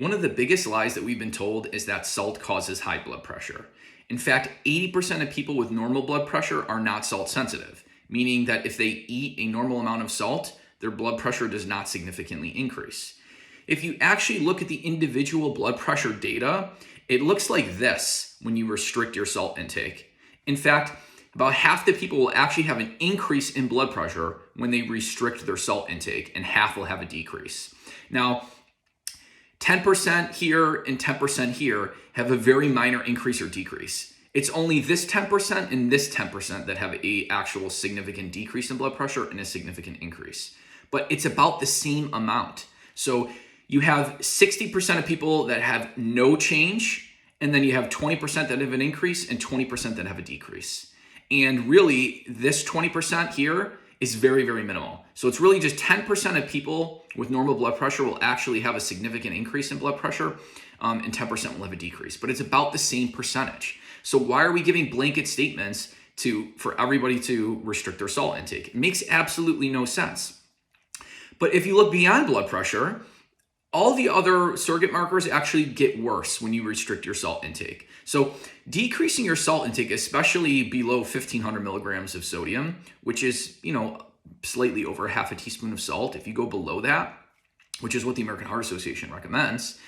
One of the biggest lies that we've been told is that salt causes high blood pressure. In fact, 80% of people with normal blood pressure are not salt sensitive, meaning that if they eat a normal amount of salt, their blood pressure does not significantly increase. If you actually look at the individual blood pressure data, it looks like this when you restrict your salt intake. In fact, about half the people will actually have an increase in blood pressure when they restrict their salt intake, and half will have a decrease. Now, 10% here and 10% here have a very minor increase or decrease. It's only this 10% and this 10% that have a actual significant decrease in blood pressure and a significant increase. But it's about the same amount. So you have 60% of people that have no change, and then you have 20% that have an increase and 20% that have a decrease. And really, this 20% here is very, very minimal. So it's really just 10% of people with normal blood pressure will actually have a significant increase in blood pressure, and 10% will have a decrease. But it's about the same percentage. So why are we giving blanket statements for everybody to restrict their salt intake? It makes absolutely no sense. But if you look beyond blood pressure, all the other surrogate markers actually get worse when you restrict your salt intake. So decreasing your salt intake, especially below 1,500 milligrams of sodium, which is, slightly over half a teaspoon of salt. If you go below that, which is what the American Heart Association recommends,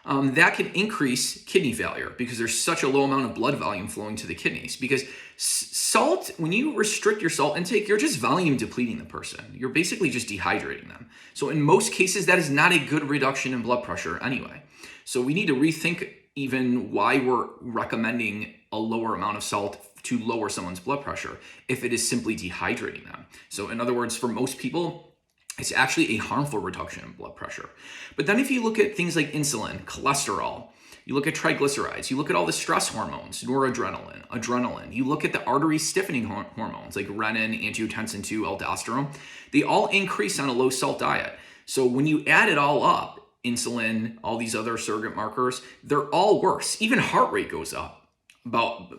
that can increase kidney failure because there's such a low amount of blood volume flowing to the kidneys. Because salt, when you restrict your salt intake, you're just volume depleting the person. You're basically just dehydrating them. So in most cases, that is not a good reduction in blood pressure anyway. So we need to rethink even why we're recommending a lower amount of salt to lower someone's blood pressure if it is simply dehydrating them. So in other words, for most people, it's actually a harmful reduction in blood pressure. But then if you look at things like insulin, cholesterol, you look at triglycerides, you look at all the stress hormones, noradrenaline, adrenaline, you look at the artery stiffening hormones like renin, angiotensin II, aldosterone, they all increase on a low salt diet. So when you add it all up, insulin, all these other surrogate markers, they're all worse. Even heart rate goes up.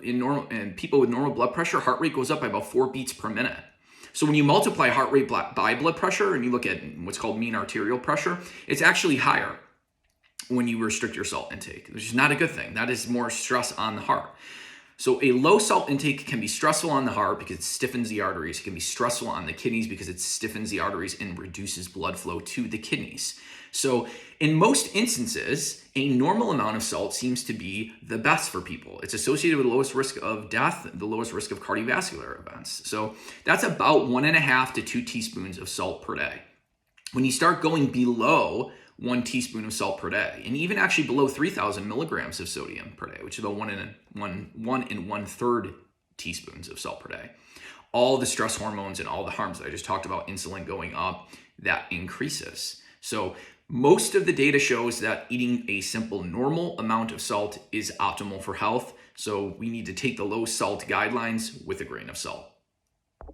In people with normal blood pressure, heart rate goes up by about 4 beats per minute. So when you multiply heart rate by blood pressure and you look at what's called mean arterial pressure, it's actually higher when you restrict your salt intake, which is not a good thing. That is more stress on the heart. So a low salt intake can be stressful on the heart because it stiffens the arteries. It can be stressful on the kidneys because it stiffens the arteries and reduces blood flow to the kidneys. So in most instances, a normal amount of salt seems to be the best for people. It's associated with the lowest risk of death, the lowest risk of cardiovascular events. So that's about 1.5 to 2 teaspoons of salt per day. When you start going below 1 teaspoon of salt per day, and even actually below 3,000 milligrams of sodium per day, which is about 1 1/3 teaspoons of salt per day, all the stress hormones and all the harms that I just talked about, insulin going up, that increases. So most of the data shows that eating a simple normal amount of salt is optimal for health. So we need to take the low salt guidelines with a grain of salt.